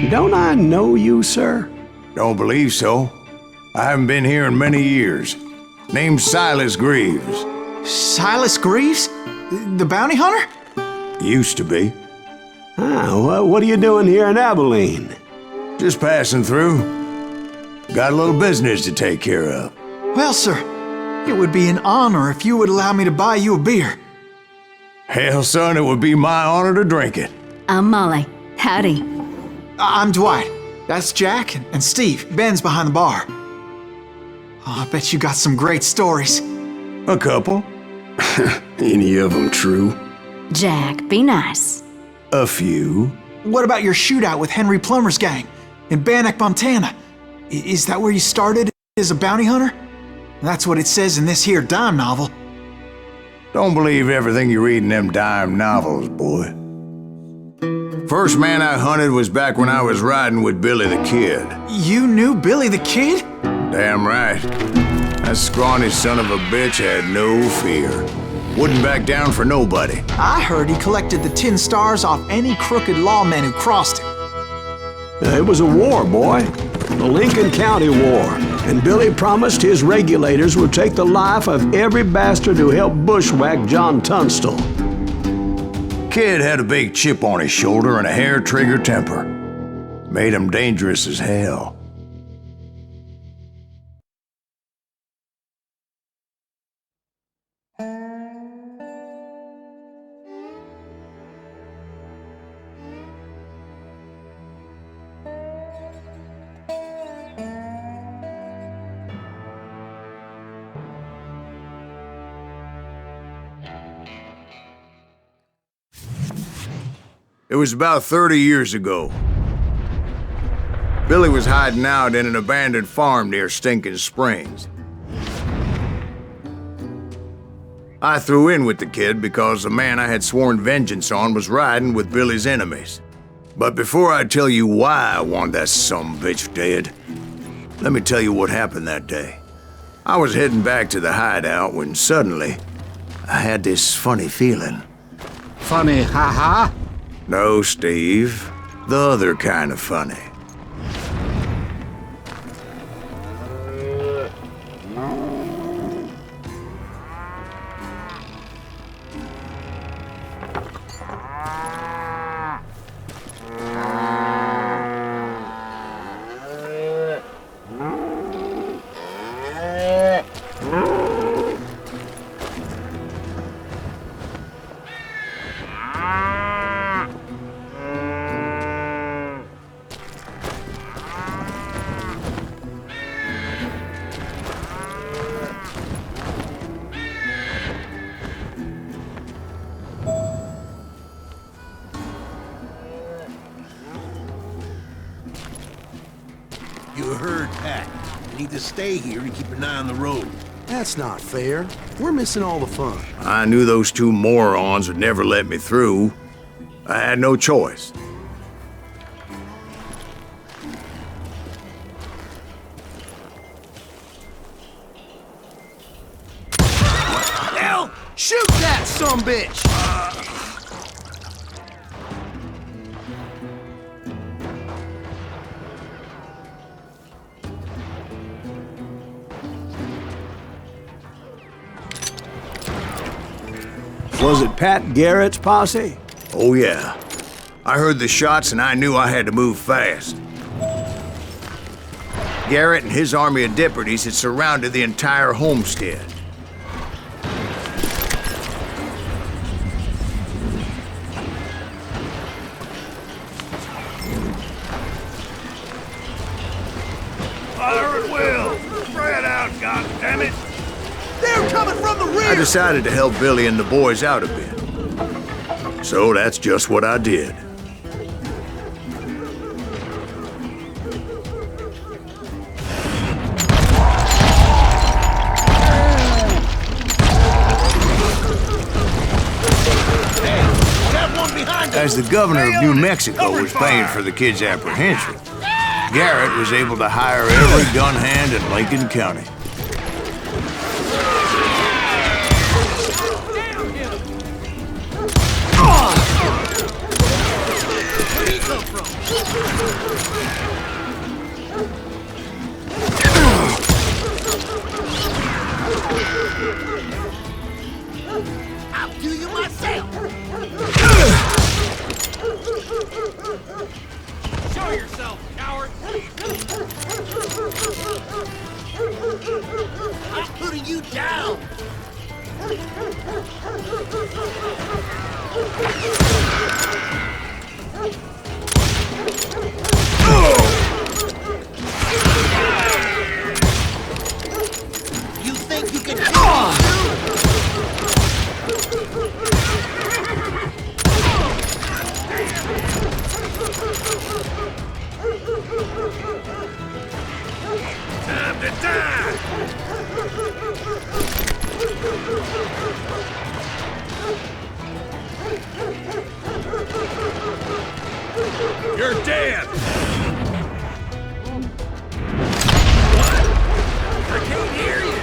Don't I know you, sir? Don't believe so. I haven't been here in many years. Name's Silas Greaves. Silas Greaves? The bounty hunter? Used to be. What are you doing here in Abilene? Just passing through. Got a little business to take care of. Well, sir, it would be an honor if you would allow me to buy you a beer. Hell, son, it would be my honor to drink it. I'm Molly. Howdy. I'm Dwight. That's Jack and Steve. Ben's behind the bar. Oh, I bet you got some great stories. A couple. Any of them true? Jack, be nice. A few. What about your shootout with Henry Plummer's gang in Bannock, Montana? Is that where you started as a bounty hunter? That's what it says in this here dime novel. Don't believe everything you read in them dime novels, boy. First man I hunted was back when I was riding with Billy the Kid. You knew Billy the Kid? Damn right. That scrawny son of a bitch had no fear. Wouldn't back down for nobody. I heard he collected the 10 stars off any crooked lawmen who crossed him. It was a war, boy. The Lincoln County War. And Billy promised his regulators would take the life of every bastard who helped bushwhack John Tunstall. Kid had a big chip on his shoulder and a hair-trigger temper. Made him dangerous as hell. It was about 30 years ago. Billy was hiding out in an abandoned farm near Stinking Springs. I threw in with the kid because the man I had sworn vengeance on was riding with Billy's enemies. But before I tell you why I want that sumbitch dead, let me tell you what happened that day. I was heading back to the hideout when suddenly I had this funny feeling. Funny, ha-ha? No, Steve. The other kind of funny. You heard Pat. You need to stay here and keep an eye on the road. That's not fair. We're missing all the fun. I knew those two morons would never let me through. I had no choice. Hell! Shoot that sumbitch! Was it Pat Garrett's posse? Oh yeah. I heard the shots and I knew I had to move fast. Garrett and his army of deputies had surrounded the entire homestead. Fire at will! Spread out, goddammit! They're coming from the rear! I decided to help Billy and the boys out a bit. So that's just what I did. As the governor of New Mexico was paying for the kid's apprehension, Garrett was able to hire every gun hand in Lincoln County. You're dead! I can't hear you!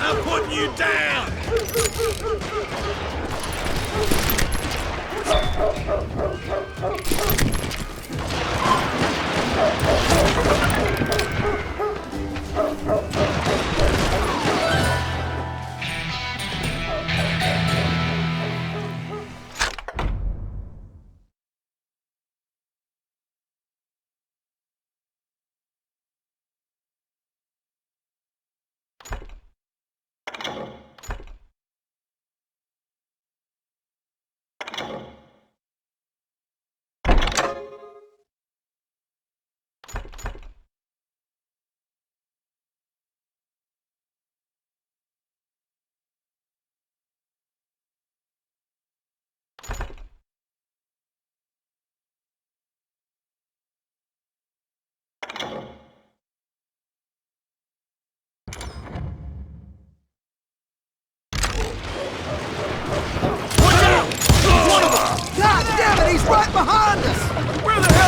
I'm putting you down!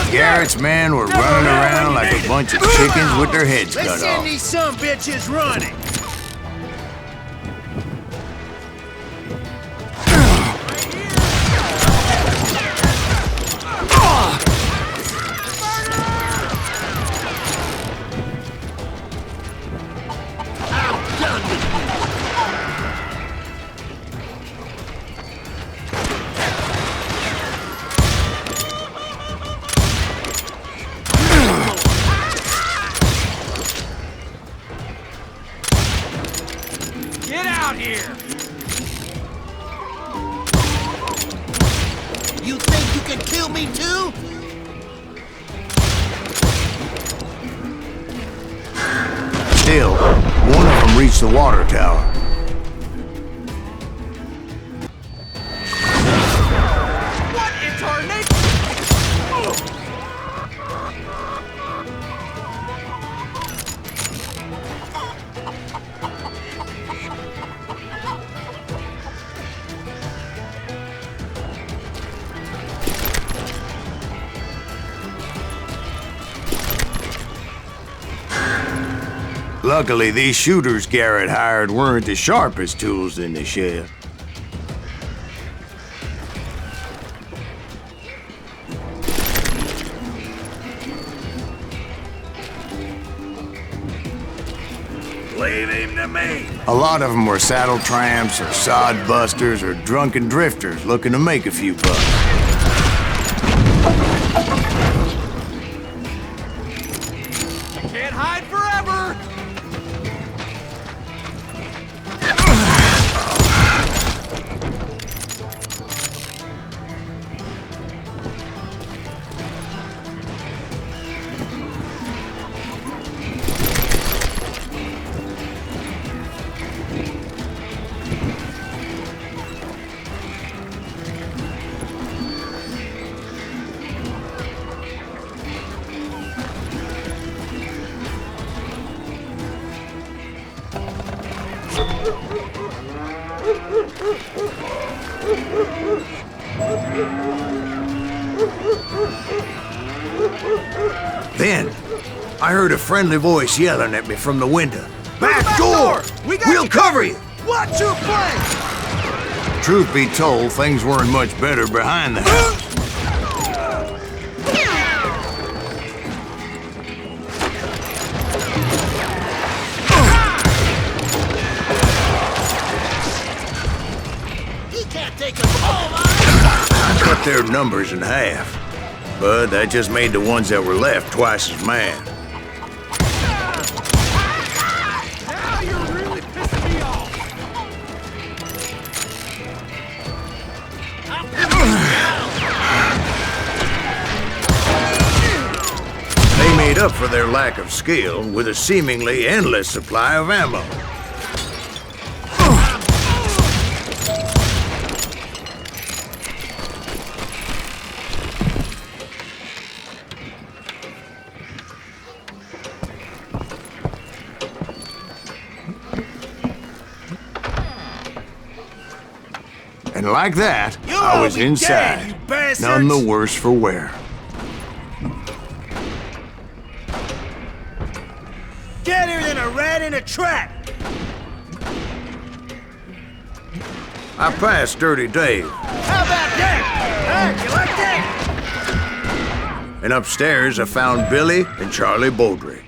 Garrett's men were running around like a bunch of chickens with their heads cut Let's off. send these some bitches running! Get out here! You think you can kill me too? Still, one of them reached the water tower. What in tarnation? Luckily, these shooters Garrett hired weren't the sharpest tools in the shed. Leave him to me! A lot of them were saddle tramps or sod busters or drunken drifters looking to make a few bucks. Can't hide forever! Then, I heard a friendly voice yelling at me from the window. Back door! We'll cover you! Watch your flank! Truth be told, things weren't much better behind the house. He can't take us all on! I cut their numbers in half, but that just made the ones that were left twice as mad. Now you're really pissing me off! They made up for their lack of skill with a seemingly endless supply of ammo. And like that, You'll I all was be inside. dead, you bastards! None the worse for wear. Deader than a rat in a trap! I passed Dirty Dave, How about that? Huh? You like that? and upstairs I found Billy and Charlie Beaudry.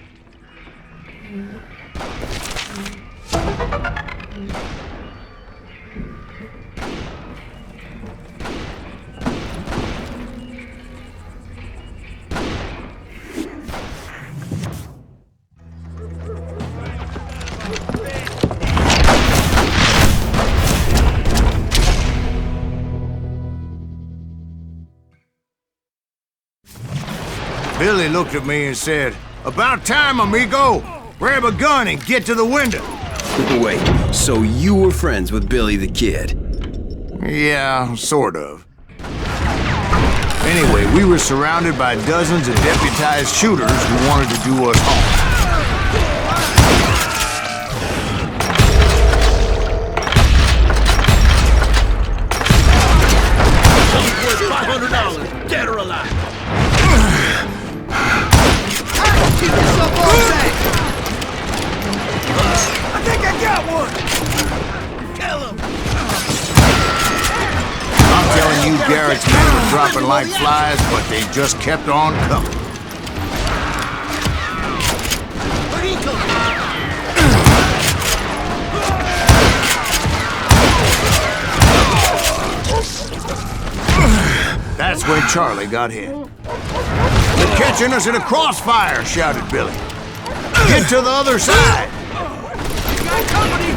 Billy looked at me and said, "About time, amigo! Grab a gun and get to the window." Wait, so you were friends with Billy the Kid? Yeah, sort of. Anyway, we were surrounded by dozens of deputized shooters who wanted to do us harm. $500, dead or alive. I think I got one! Kill him! I'm telling you, Garrett's men were dropping like flies, but they just kept on coming. Where'd he come from? That's when Charlie got hit. "They're catching us in a crossfire," shouted Billy. "Get to the other side!" Got company!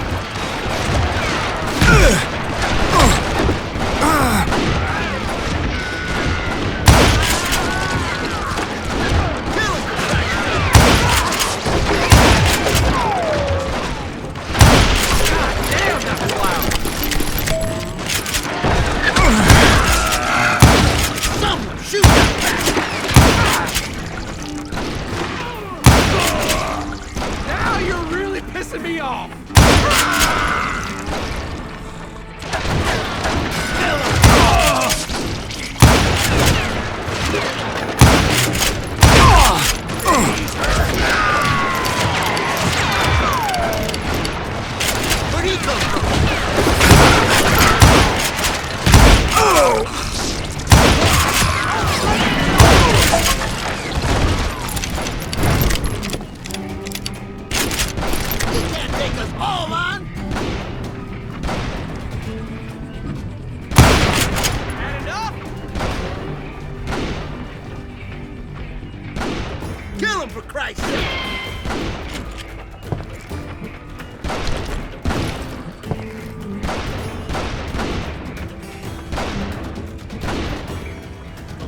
Now you're really pissing me off! Where'd he come from? He can't take us all on! Had enough? Kill him, for Christ's sake!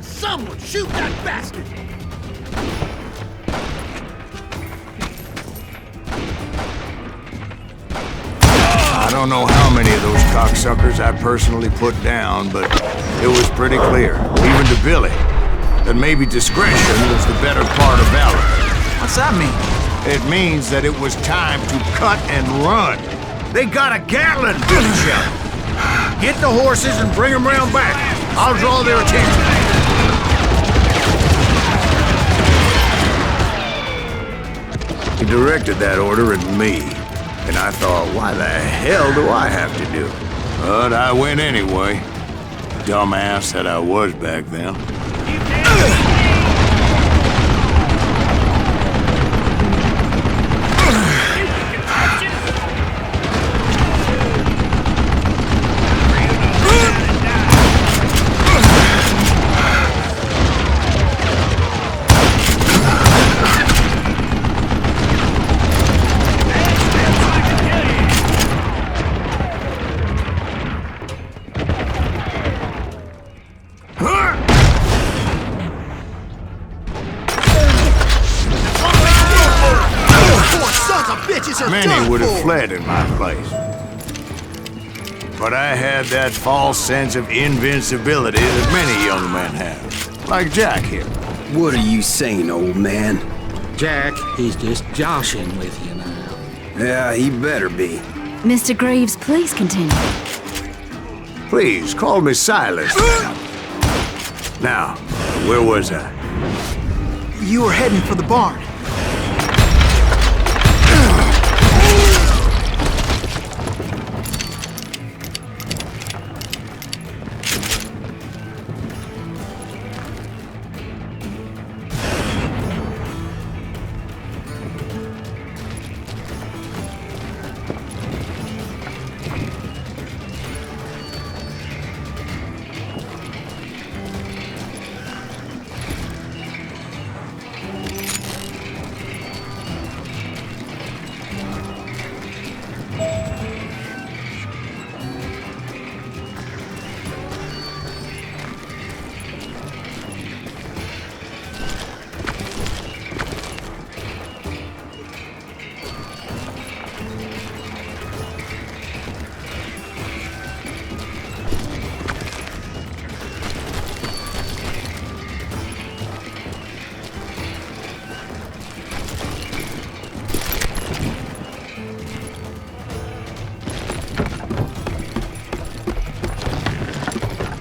Someone shoot that bastard! I don't know how many of those cocksuckers I personally put down, but it was pretty clear, even to Billy, that maybe discretion was the better part of valor. What's that mean? It means that it was time to cut and run. "They got a Gatling!" Billy shouted. "Get the horses and bring them round back. I'll draw their attention." He directed that order at me, and I thought, why the hell do I have to do it? But I went anyway. Dumbass that I was back then. Many would have fled in my place. But I had that false sense of invincibility that many young men have. Like Jack here. What are you saying, old man? Jack, he's just joshing with you now. Yeah, he better be. Mr. Greaves, please continue. Please, call me Silas. Now, where was I? You were heading for the barn.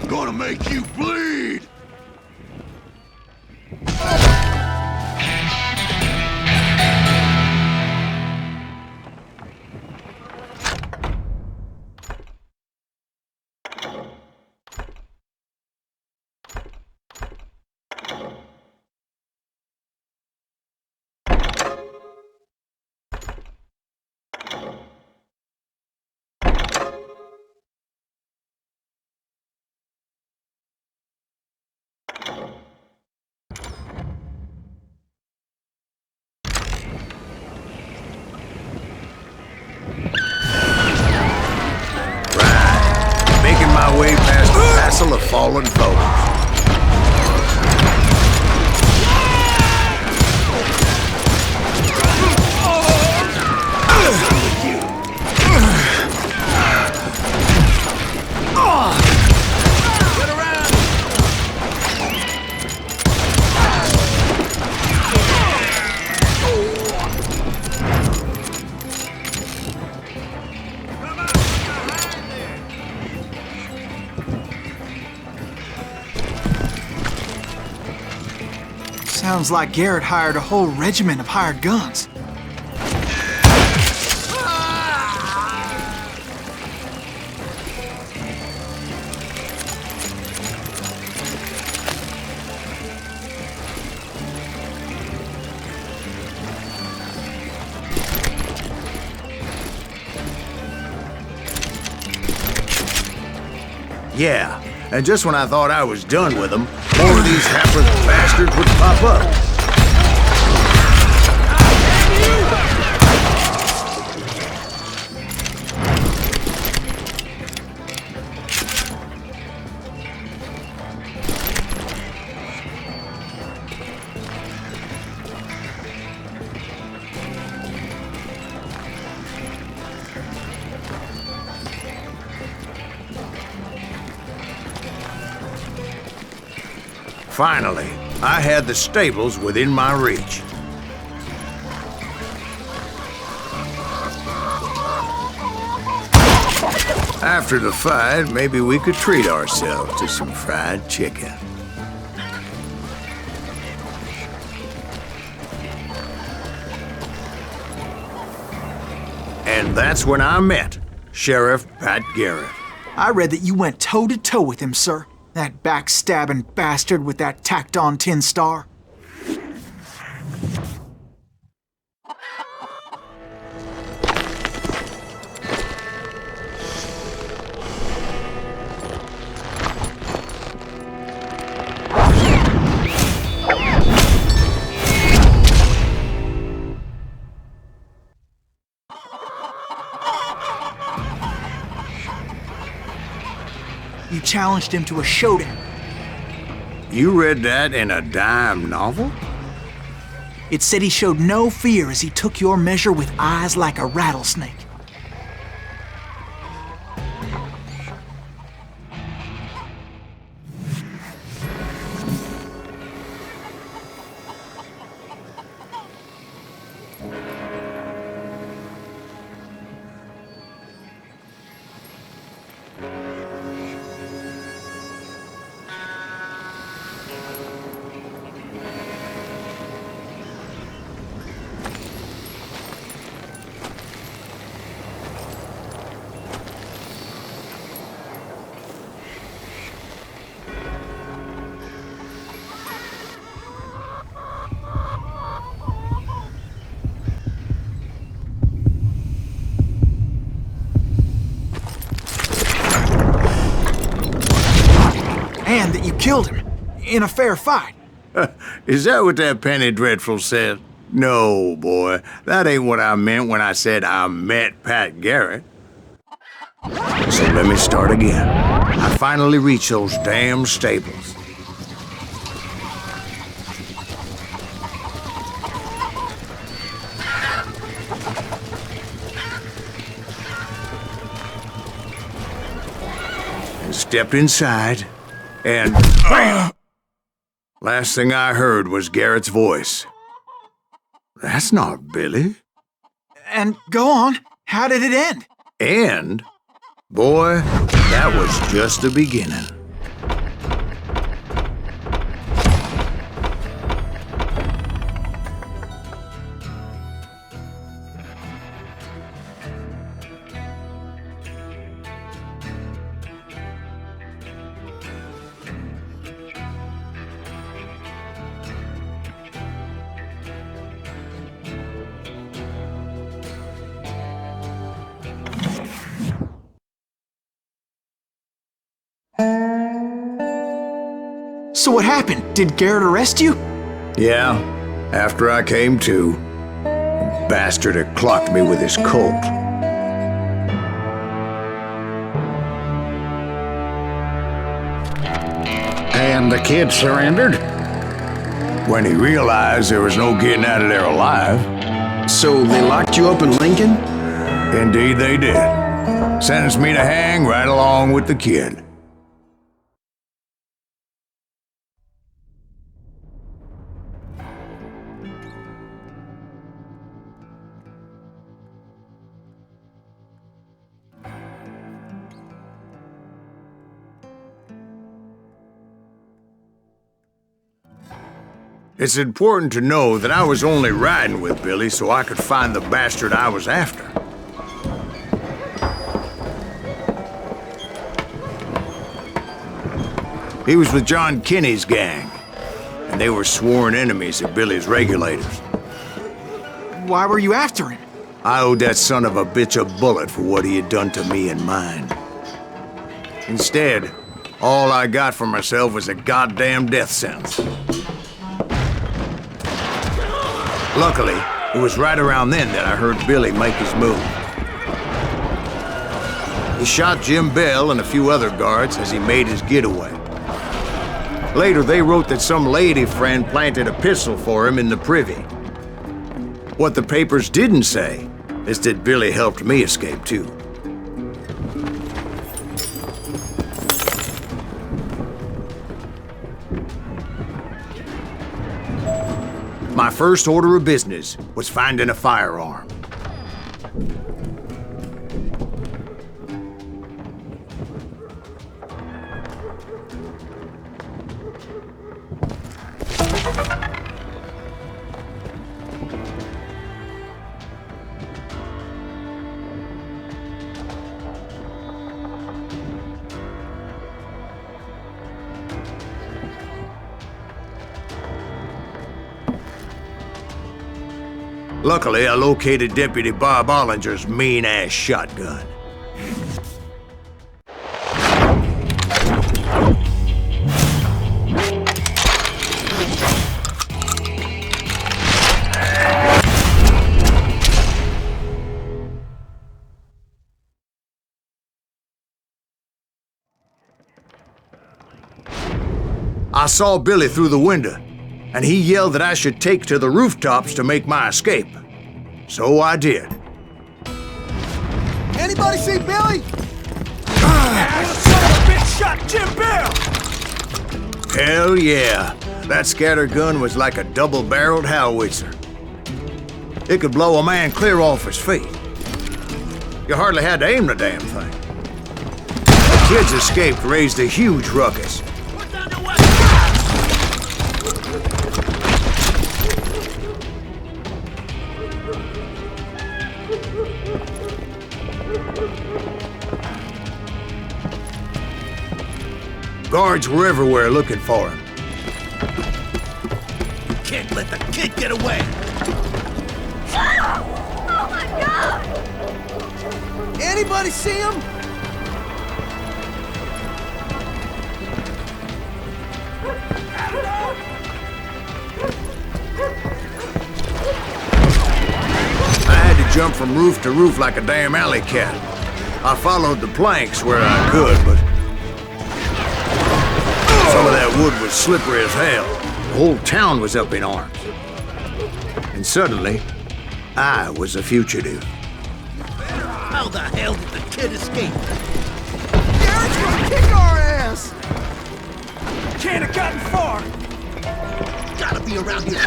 Gonna make you bleed! Making my way past the castle of fallen foes. Sounds like Garrett hired a whole regiment of hired guns. Yeah, and just when I thought I was done with them, more of these hapless bastards would pop up. Finally, I had the stables within my reach. After the fight, maybe we could treat ourselves to some fried chicken. And that's when I met Sheriff Pat Garrett. I read that you went toe-to-toe with him, sir. That backstabbing bastard with that tacked-on tin star. You challenged him to a showdown. You read that in a dime novel? It said he showed no fear as he took your measure with eyes like a rattlesnake. and that you killed him in a fair fight. Is that what that Penny Dreadful said? No, boy. That ain't what I meant when I said I met Pat Garrett. So let me start again. I finally reached those damn stables. And stepped inside, and bam! Last thing I heard was Garrett's voice. That's not Billy. And go on, how did it end? And, boy, that was just the beginning. So what happened? Did Garrett arrest you? Yeah, after I came to, the bastard had clocked me with his Colt. And the kid surrendered? When he realized there was no getting out of there alive. So they locked you up in Lincoln? Indeed they did. Sentenced me to hang right along with the kid. It's important to know that I was only riding with Billy so I could find the bastard I was after. He was with John Kinney's gang, and they were sworn enemies of Billy's regulators. Why were you after him? I owed that son of a bitch a bullet for what he had done to me and mine. Instead, all I got for myself was a goddamn death sentence. Luckily, it was right around then that I heard Billy make his move. He shot Jim Bell and a few other guards as he made his getaway. Later, they wrote that some lady friend planted a pistol for him in the privy. What the papers didn't say is that Billy helped me escape too. My first order of business was finding a firearm. Luckily, I located Deputy Bob Ollinger's mean-ass shotgun. I saw Billy through the window, and he yelled that I should take to the rooftops to make my escape. So I did. Anybody see Billy? That son of a bitch shot Jim Bell! Hell yeah. That scatter gun was like a double-barreled howitzer. It could blow a man clear off his feet. You hardly had to aim the damn thing. The kids escaped raised a huge ruckus. Guards were everywhere looking for him. Can't let the kid get away! Oh my God! Anybody see him? jump from roof to roof like a damn alley cat. I followed the planks where I could, but some of that wood was slippery as hell. The whole town was up in arms. And suddenly, I was a fugitive. How the hell did the kid escape? Garrett's gonna kick our ass! Can't have gotten far! Gotta be around here.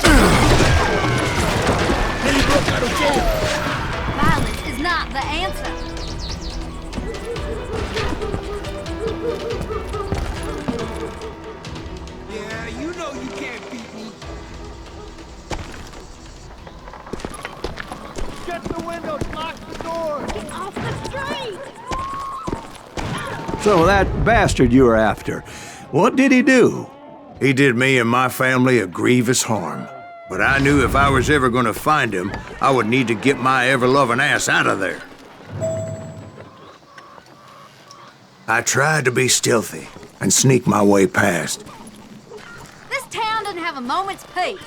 Then he broke out of jail. Violence is not the answer. Yeah, you know you can't beat me. Shut the windows, lock the door. Get off the street! So that bastard you were after, what did he do? He did me and my family a grievous harm. But I knew if I was ever gonna find him, I would need to get my ever-loving ass out of there. I tried to be stealthy and sneak my way past. This town doesn't have a moment's peace.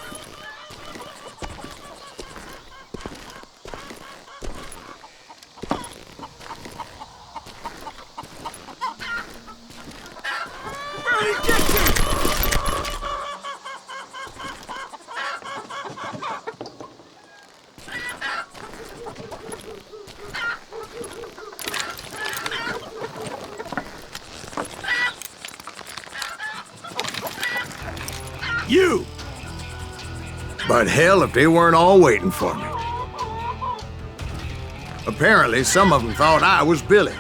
You! But hell if they weren't all waiting for me. Apparently, some of them thought I was Billy.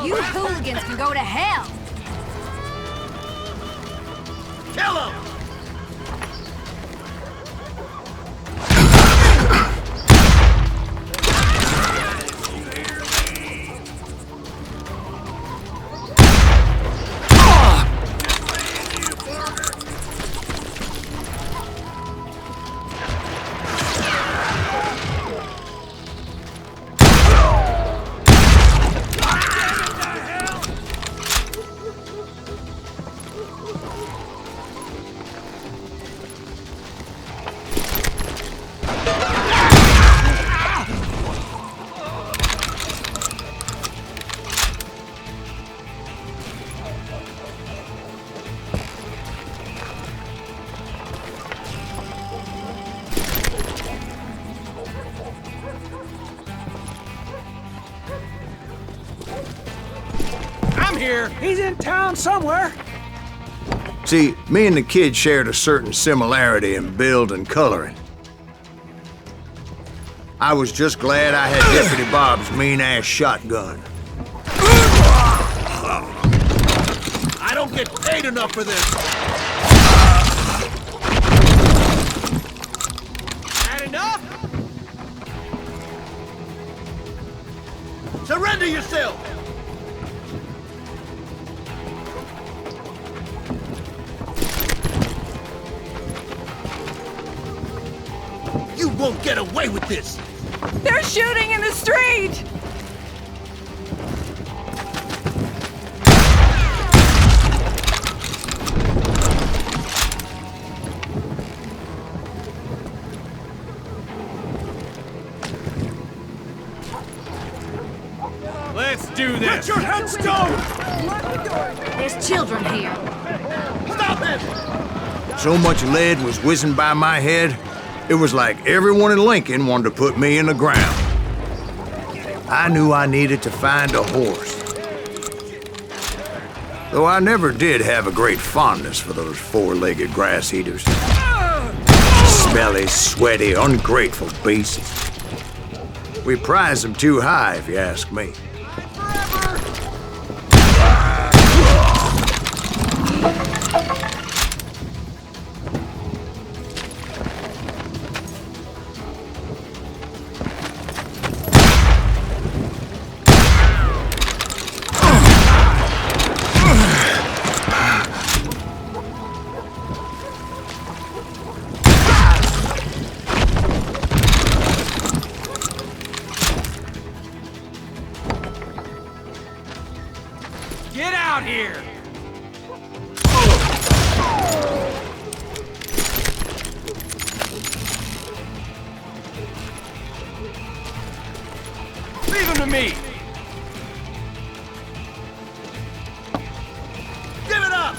You hooligans can go to hell. Kill him! Here. He's in town somewhere. See, me and the kid shared a certain similarity in build and coloring. I was just glad I had Deputy Bob's mean-ass shotgun. I don't get paid enough for this. Had enough? Surrender yourself! You won't get away with this! They're shooting in the street! Let's do this! Get your headstone! There's children here. Stop him! So much lead was whizzing by my head, it was like everyone in Lincoln wanted to put me in the ground. I knew I needed to find a horse. Though I never did have a great fondness for those four-legged grass eaters. Smelly, sweaty, ungrateful beasts. We prize them too high, if you ask me. Get out here! to me! Give it up!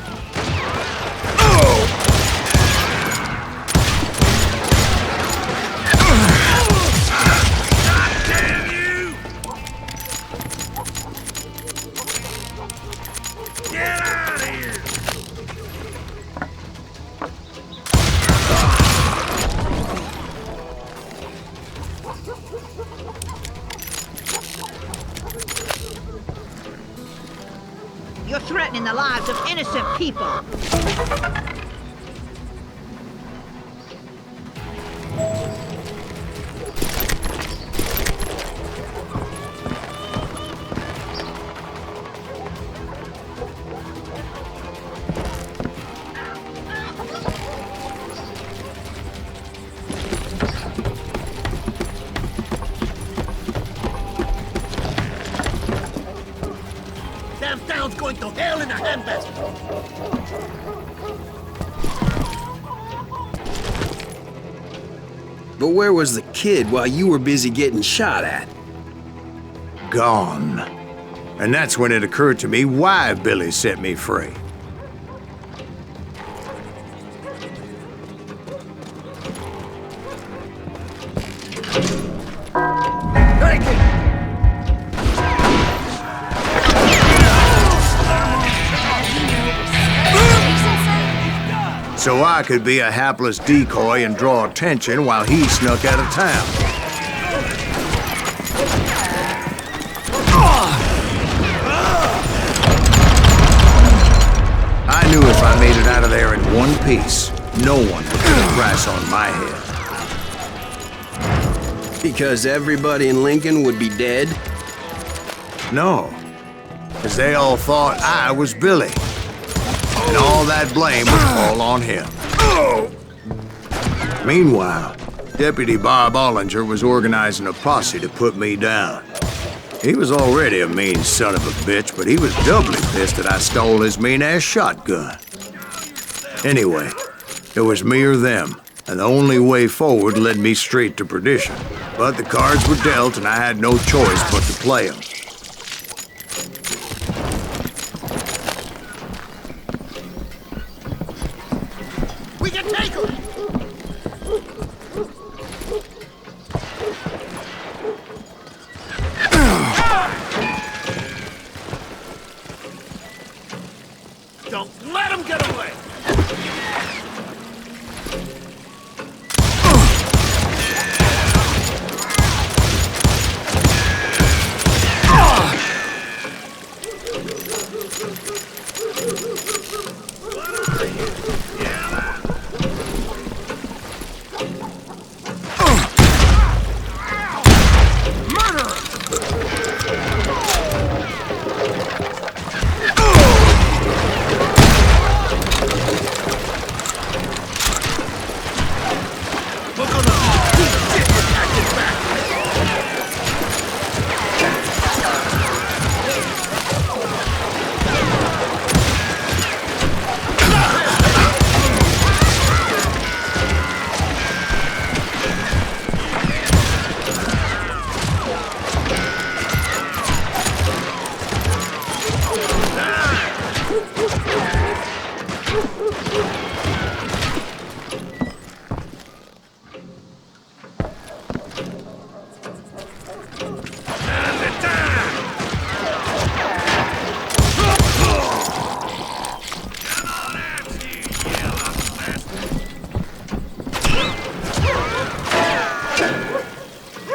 God damn you! Get out of here! You're threatening the lives of innocent people. Damn town's going to hell in a handbasket! But where was the kid while you were busy getting shot at? Gone. And that's when it occurred to me why Billy set me free. Take it! So I could be a hapless decoy and draw attention while he snuck out of town. I knew if I made it out of there in one piece, no one would put a price on my head. Because everybody in Lincoln would be dead? No, because they all thought I was Billy. And all that blame would fall on him. Meanwhile, Deputy Bob Ollinger was organizing a posse to put me down. He was already a mean son of a bitch, but he was doubly pissed that I stole his mean-ass shotgun. Anyway, it was me or them, and the only way forward led me straight to perdition. But the cards were dealt, and I had no choice but to play them. We can take her! Don't let him get away!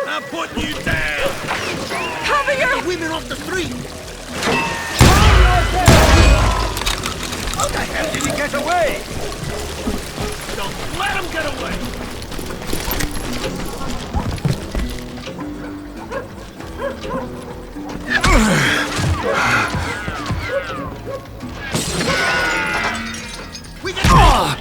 I'm putting you down! Cover your... Women off the street! How the hell did he get away? Don't let him get away! We can...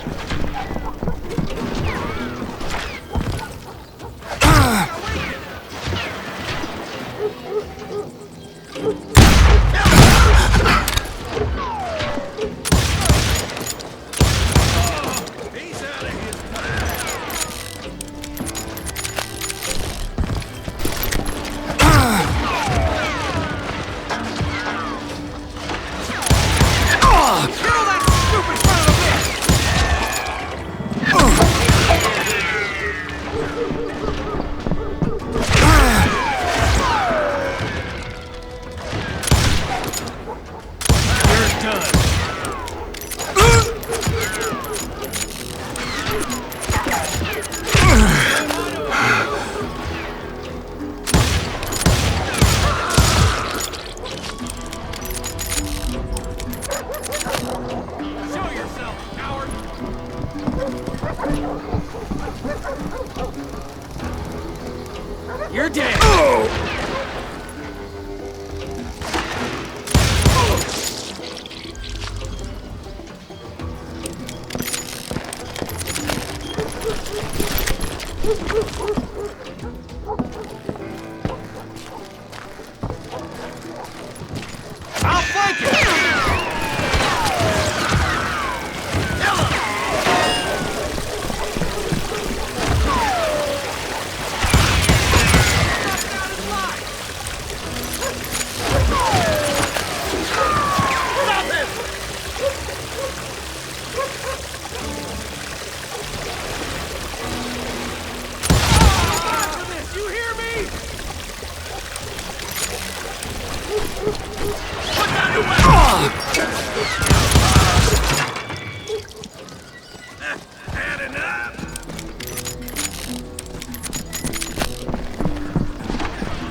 Had enough?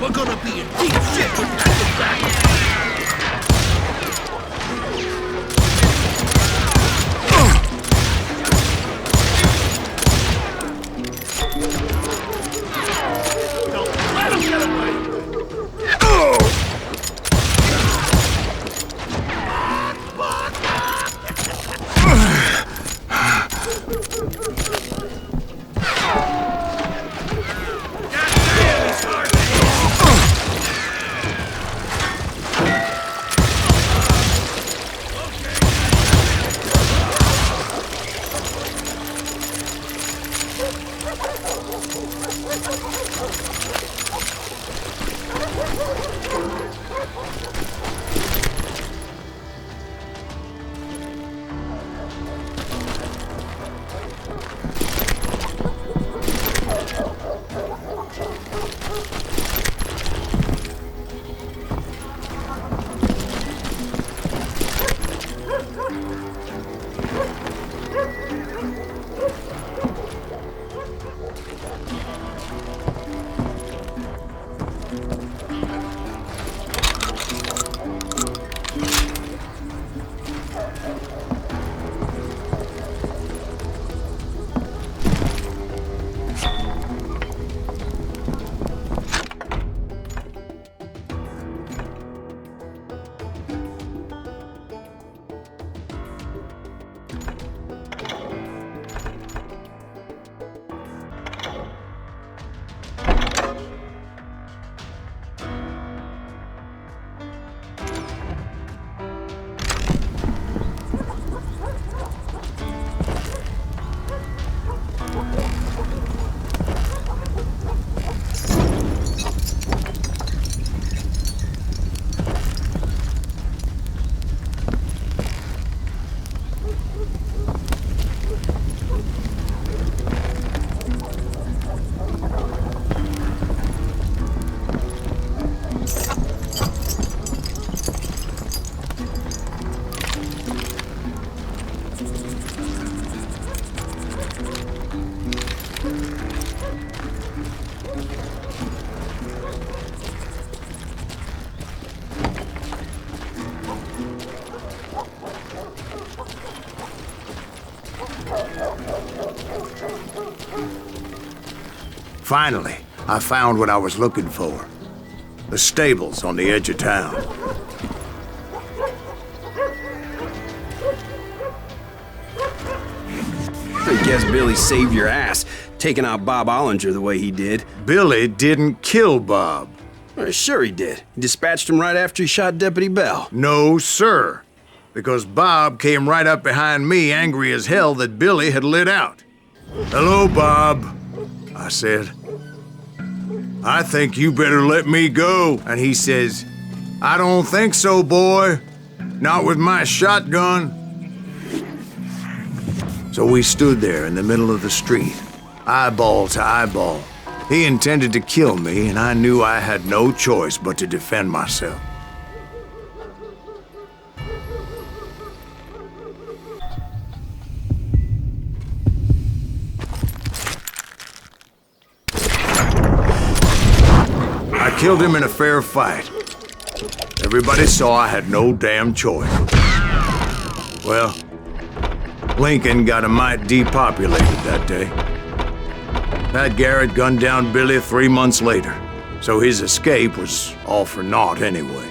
We're gonna be in deep shit with that. Finally, I found what I was looking for. The stables on the edge of town. I guess Billy saved your ass, taking out Bob Ollinger the way he did. Billy didn't kill Bob. Sure he did. He dispatched him right after he shot Deputy Bell. No, sir. Because Bob came right up behind me, angry as hell that Billy had lit out. "Hello, Bob," I said. "I think you better let me go." And he says, "I don't think so, boy. Not with my shotgun." So we stood there in the middle of the street, eyeball to eyeball. He intended to kill me, and I knew I had no choice but to defend myself. I killed him in a fair fight. Everybody saw I had no damn choice. Well, Lincoln got a mite depopulated that day. Pat Garrett gunned down Billy 3 months later, so his escape was all for naught anyway.